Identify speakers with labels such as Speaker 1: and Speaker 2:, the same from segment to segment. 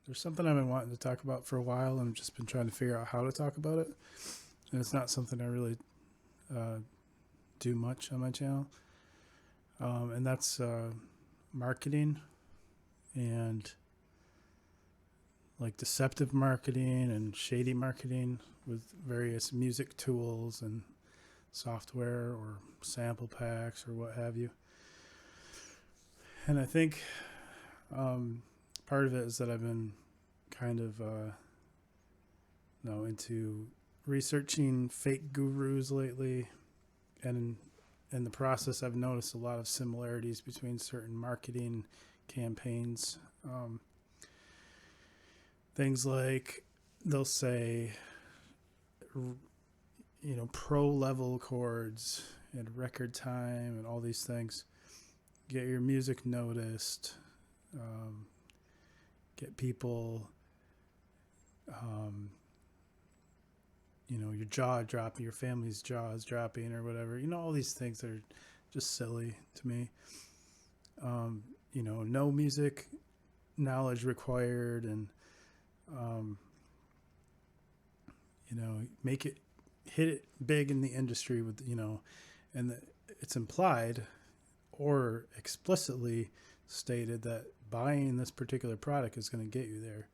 Speaker 1: There's something I've been wanting to talk about for a while, and I've just been trying to figure out how to talk about it. And it's not something I really uh, do much on my channel, and that's marketing and like deceptive marketing and shady marketing with various music tools and software or sample packs or what have you. And I think part of it is that I've been kind of into researching fake gurus lately, and in the process, I've noticed a lot of similarities between certain marketing campaigns. Things like they'll say, pro level chords and record time and all these things. Get your music noticed. Um, get people, um, your jaw dropping, your family's jaws dropping or whatever. All these things that are just silly to me. No music knowledge required, and um, make it hit it big in the industry with and it's implied or explicitly stated that buying this particular product is going to get you there.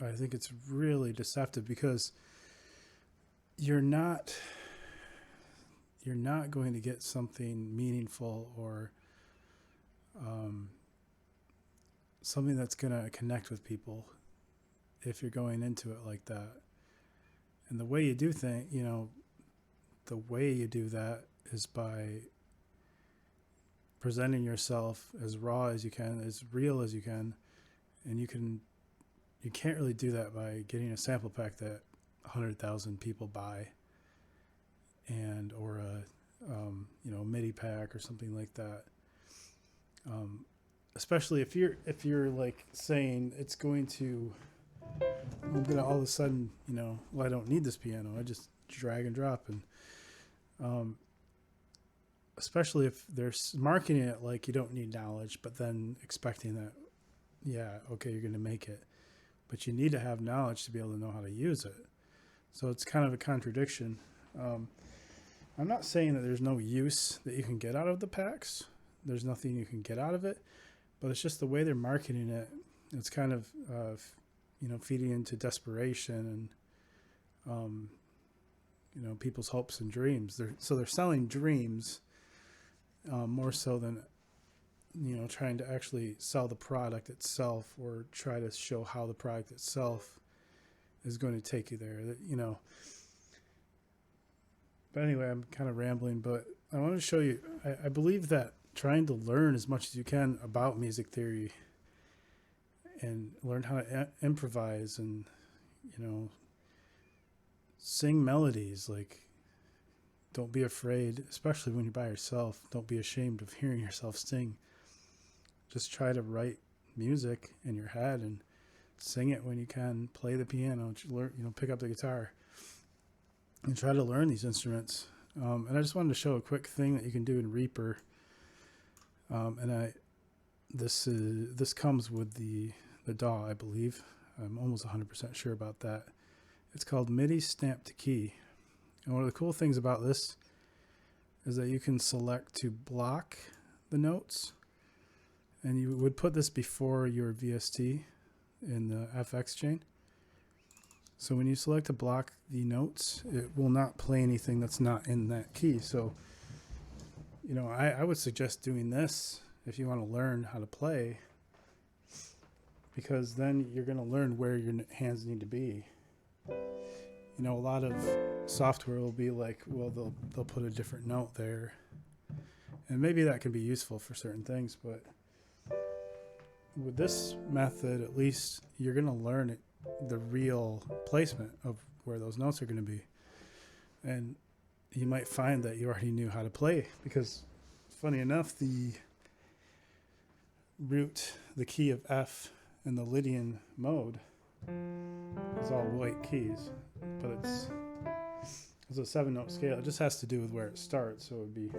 Speaker 1: I think it's really deceptive because you're not going to get something meaningful or something that's going to connect with people if you're going into it like that. And the way you do the way you do that is by presenting yourself as raw as you can, as real as you can, and you can't really do that by getting a sample pack that 100,000 people buy, and or a MIDI pack or something like that. Especially if you're like saying it's going to, I'm gonna all of a sudden, well, I don't need this piano. I just drag and drop, and especially if they're marketing it like you don't need knowledge, but then expecting that, yeah, okay, you're gonna make it, but you need to have knowledge to be able to know how to use it. So it's kind of a contradiction. I'm not saying that there's no use that you can get out of the packs. There's nothing you can get out of it, but it's just the way they're marketing it. It's kind of, feeding into desperation and, people's hopes and dreams. They're selling dreams more so than, trying to actually sell the product itself or try to show how the product itself is going to take you there. But anyway, I'm kind of rambling, but I want to show you, I believe that trying to learn as much as you can about music theory and learn how to improvise and, sing melodies, like, don't be afraid, especially when you're by yourself. Don't be ashamed of hearing yourself sing. Just try to write music in your head and sing it when you can. Play the piano, learn, pick up the guitar, and try to learn these instruments. And I just wanted to show a quick thing that you can do in Reaper. This comes with the DAW, I believe. I'm almost 100% sure about that. It's called MIDI Stamp to Key. And one of the cool things about this is that you can select to block the notes. And you would put this before your VST in the FX chain. So when you select to block the notes, it will not play anything that's not in that key. So, I would suggest doing this if you want to learn how to play, because then you're going to learn where your hands need to be. A lot of software will be like, well, they'll put a different note there, and maybe that can be useful for certain things, but with this method, at least you're going to learn the real placement of where those notes are going to be. And you might find that you already knew how to play, because funny enough, the key of F in the Lydian mode is all white keys, but it's a 7-note scale. It just has to do with where it starts. So it would be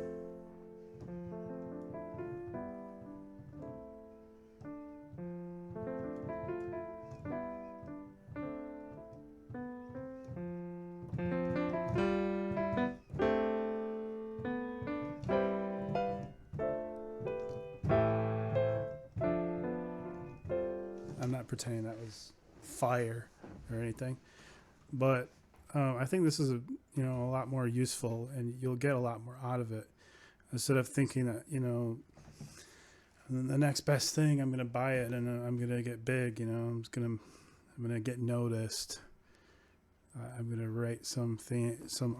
Speaker 1: I'm not pretending that was fire or anything, but I think this is a lot more useful, and you'll get a lot more out of it instead of thinking that the next best thing, I'm gonna buy it and I'm gonna get big. I'm gonna get noticed. I'm gonna write some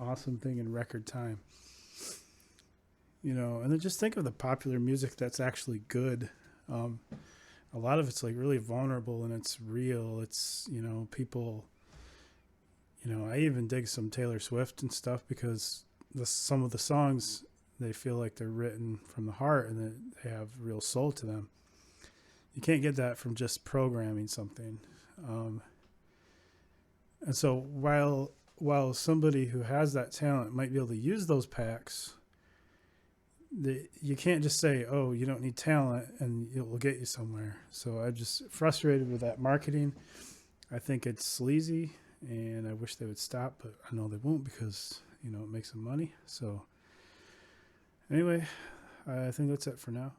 Speaker 1: awesome thing in record time. And then just think of the popular music that's actually good. A lot of it's like really vulnerable and it's real. It's people. I even dig some Taylor Swift and stuff because some of the songs, they feel like they're written from the heart and that they have real soul to them. You can't get that from just programming something. And so while somebody who has that talent might be able to use those packs, you can't just say, oh, you don't need talent and it will get you somewhere. So I'm just frustrated with that marketing. I think it's sleazy and I wish they would stop, but I know they won't because, it makes them money. So anyway, I think that's it for now.